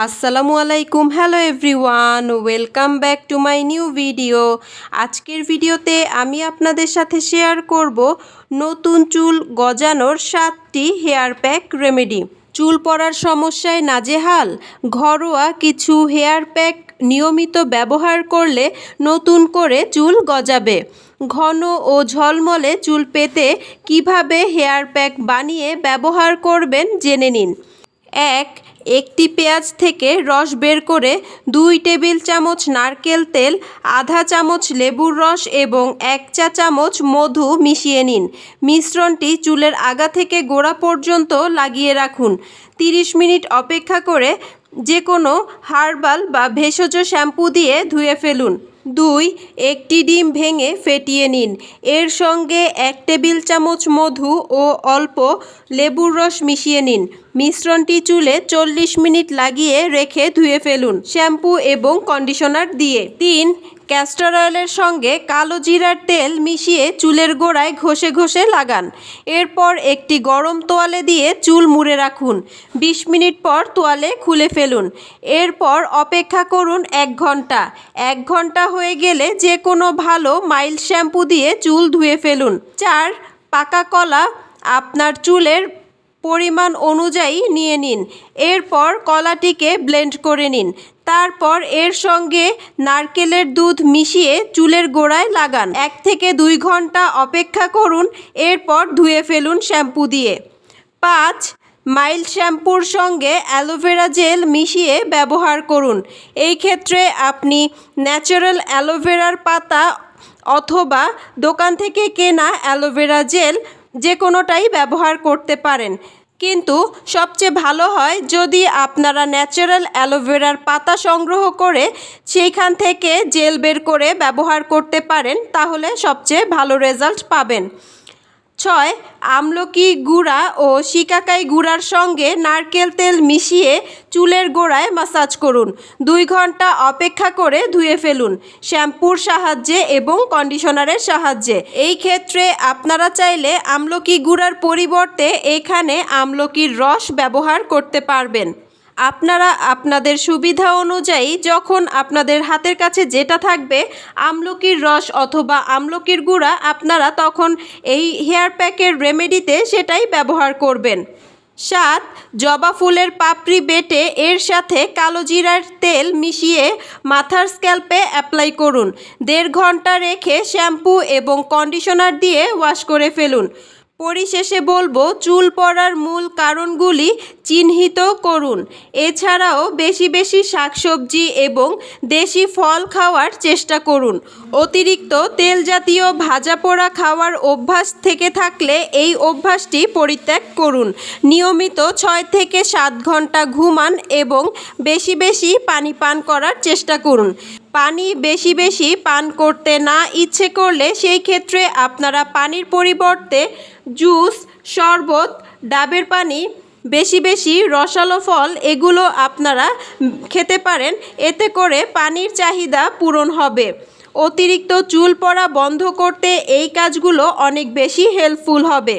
আসসালামু আলাইকুম, hello everyone, welcome back to my new video. আজকের ভিডিওতে আমি আপনাদের সাথে শেয়ার করব নতুন চুল গজানোর 7টি হেয়ার প্যাক রেমেডি। চুল পড়ার সমস্যায় নাজেহাল? ঘরোয়া কিছু হেয়ার প্যাক নিয়মিত ব্যবহার করলে নতুন করে চুল গজাবে। ঘন ও ঝলমলে চুল পেতে কিভাবে হেয়ার প্যাক বানিয়ে ব্যবহার করবেন জেনে নিন। একটি পেঁয়াজ থেকে রস বের করে 2 টেবিল চামচ নারকেল তেল, আধা চামচ লেবুর রস এবং 1 চা চামচ মধু মিশিয়ে নিন। মিশ্রণটি চুলের আগা থেকে গোড়া পর্যন্ত লাগিয়ে রাখুন। 30 মিনিট অপেক্ষা করে যে কোনো হার্বাল বা ভেষজ শ্যাম্পু দিয়ে ধুয়ে ফেলুন। 2. একটি ডিম ভেঙে ফেটিয়ে নিন। এর সঙ্গে 1 টেবিল চামচ মধু ও অল্প লেবুর রস মিশিয়ে নিন। মিশ্রণটি চুলে 40 মিনিট লাগিয়ে রেখে ধুয়ে ফেলুন শ্যাম্পু এবং কন্ডিশনার দিয়ে। 3. ক্যাস্টর অয়েলের সঙ্গে কালো জিরার তেল মিশিয়ে চুলের গোড়ায় ঘষে ঘষে লাগান। এরপর একটি গরম তোয়ালে দিয়ে চুল মুড়ে রাখুন। 20 মিনিট পর তোয়ালে খুলে ফেলুন। এরপর অপেক্ষা করুন 1 ঘন্টা। 1 ঘন্টা হয়ে গেলে যে কোনো ভালো মাইল্ড শ্যাম্পু দিয়ে চুল ধুয়ে ফেলুন। 4. পাকা কলা আপনার চুলের পরিমাণ অনুযায়ী নিয়ে নিন। এরপর কলাটিকে ব্লেন্ড করে নিন। তারপর এর সঙ্গে নারকেলের দুধ মিশিয়ে চুলের গোড়ায় লাগান। 1 থেকে 2 ঘন্টা অপেক্ষা করুন। এরপর ধুয়ে ফেলুন শ্যাম্পু দিয়ে। 5. মাইল্ড শ্যাম্পুর সঙ্গে অ্যালোভেরা জেল মিশিয়ে ব্যবহার করুন। এই ক্ষেত্রে আপনি ন্যাচারাল অ্যালোভেরার পাতা অথবা দোকান থেকে কেনা অ্যালোভেরা জেল যে কোনোটাই ব্যবহার করতে পারেন, কিন্তু সবচেয়ে ভালো হয় যদি আপনারা ন্যাচারাল অ্যালোভেরার পাতা সংগ্রহ করে সেইখান থেকে জেল বের করে ব্যবহার করতে পারেন, তাহলে সবচেয়ে ভালো রেজাল্ট পাবেন। 6. আমলকি গুঁড়া ও শিকাকাই গুঁড়ার সঙ্গে নারকেল তেল মিশিয়ে চুলের গোড়ায় ম্যাসাজ করুন। 2 ঘন্টা অপেক্ষা করে ধুয়ে ফেলুন শ্যাম্পুর সাহায্যে এবং কন্ডিশনারের সাহায্যে। এই ক্ষেত্রে আপনারা চাইলে আমলকি গুঁড়ার পরিবর্তে এখানে আমলকির রস ব্যবহার করতে পারবেন। আপনারা আপনাদের সুবিধা অনুযায়ী যখন আপনাদের হাতের কাছে যেটা থাকবে, আমলকির রস অথবা আমলকির গুঁড়া, আপনারা তখন এই হেয়ার প্যাকের রেমেডিতে সেটাই ব্যবহার করবেন। 7. জবা ফুলের পাপড়ি বেটে এর সাথে কালো জিরার তেল মিশিয়ে মাথার স্ক্যাল্পে অ্যাপ্লাই করুন। 1.5 ঘন্টা রেখে শ্যাম্পু এবং কন্ডিশনার দিয়ে ওয়াশ করে ফেলুন। পরিশেষে বলবো, চুল পড়ার মূল কারণগুলি চিহ্নিত করুন। এছাড়াও বেশি বেশি শাকসবজি এবং দেশি ফল খাওয়ার চেষ্টা করুন। অতিরিক্ত তেল জাতীয় ভাজা পোড়া খাওয়ার অভ্যাস থেকে থাকলে এই অভ্যাসটি পরিত্যাগ করুন। নিয়মিত 6 থেকে 7 ঘন্টা ঘুমান এবং বেশি বেশি পানি পান করার চেষ্টা করুন। পানি বেশি বেশি পান করতে না ইচ্ছে করলে সেই ক্ষেত্রে আপনারা পানির পরিবর্তে জুস, শরবত, ডাবের পানি, বেশি বেশি রসালো ফল এগুলো আপনারা খেতে পারেন। এতে করে পানির চাহিদা পূরণ হবে। অতিরিক্ত চুল পড়া বন্ধ করতে এই কাজগুলো অনেক বেশি হেল্পফুল হবে।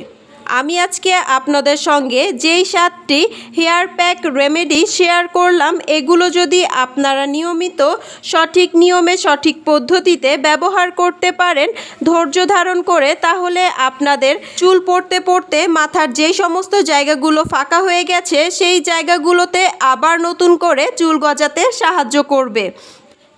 আমি আজকে আপনাদের সঙ্গে যেই 7টি হেয়ার প্যাক রেমেডি শেয়ার করলাম, এগুলো যদি আপনারা নিয়মিত সঠিক নিয়মে সঠিক পদ্ধতিতে ব্যবহার করতে পারেন, ধৈর্য ধারণ করে, তাহলে আপনাদের চুল পড়তে পড়তে মাথার যেই সমস্ত জায়গাগুলো ফাঁকা হয়ে গেছে সেই জায়গাগুলোতে আবার নতুন করে চুল গজাতে সাহায্য করবে।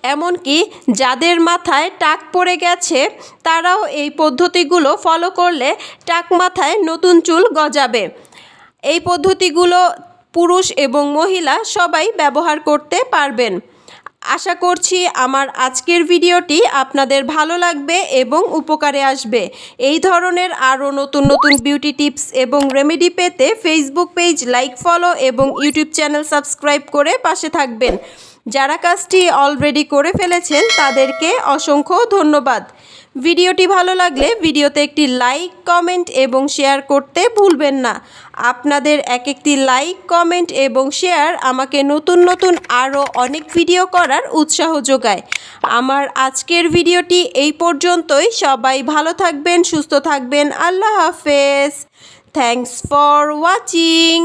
এমনকি যাদের মাথায় টাক পড়ে গেছে তারাও এই পদ্ধতিগুলো ফলো করলে টাক মাথায় নতুন চুল গজাবে। এই পদ্ধতিগুলো পুরুষ এবং মহিলা সবাই ব্যবহার করতে পারবেন। আশা করছি আমার আজকের ভিডিওটি আপনাদের ভালো লাগবে এবং উপকারে আসবে। এই ধরনের আরও নতুন নতুন বিউটি টিপস এবং রেমেডি পেতে ফেসবুক পেজ লাইক, ফলো এবং ইউটিউব চ্যানেল সাবস্ক্রাইব করে পাশে থাকবেন। যারা কাজটি অলরেডি করে ফেলেছেন তাদেরকে অসংখ্য ধন্যবাদ। ভিডিওটি ভালো লাগলে ভিডিওতে একটি লাইক, কমেন্ট এবং শেয়ার করতে ভুলবেন না। আপনাদের একটি লাইক, কমেন্ট এবং শেয়ার আমাকে নতুন নতুন আরও অনেক ভিডিও করার উৎসাহ যোগায়। আমার আজকের ভিডিওটি এই পর্যন্তই। সবাই ভালো থাকবেন, সুস্থ থাকবেন। আল্লাহ হাফেজ। Thanks for watching.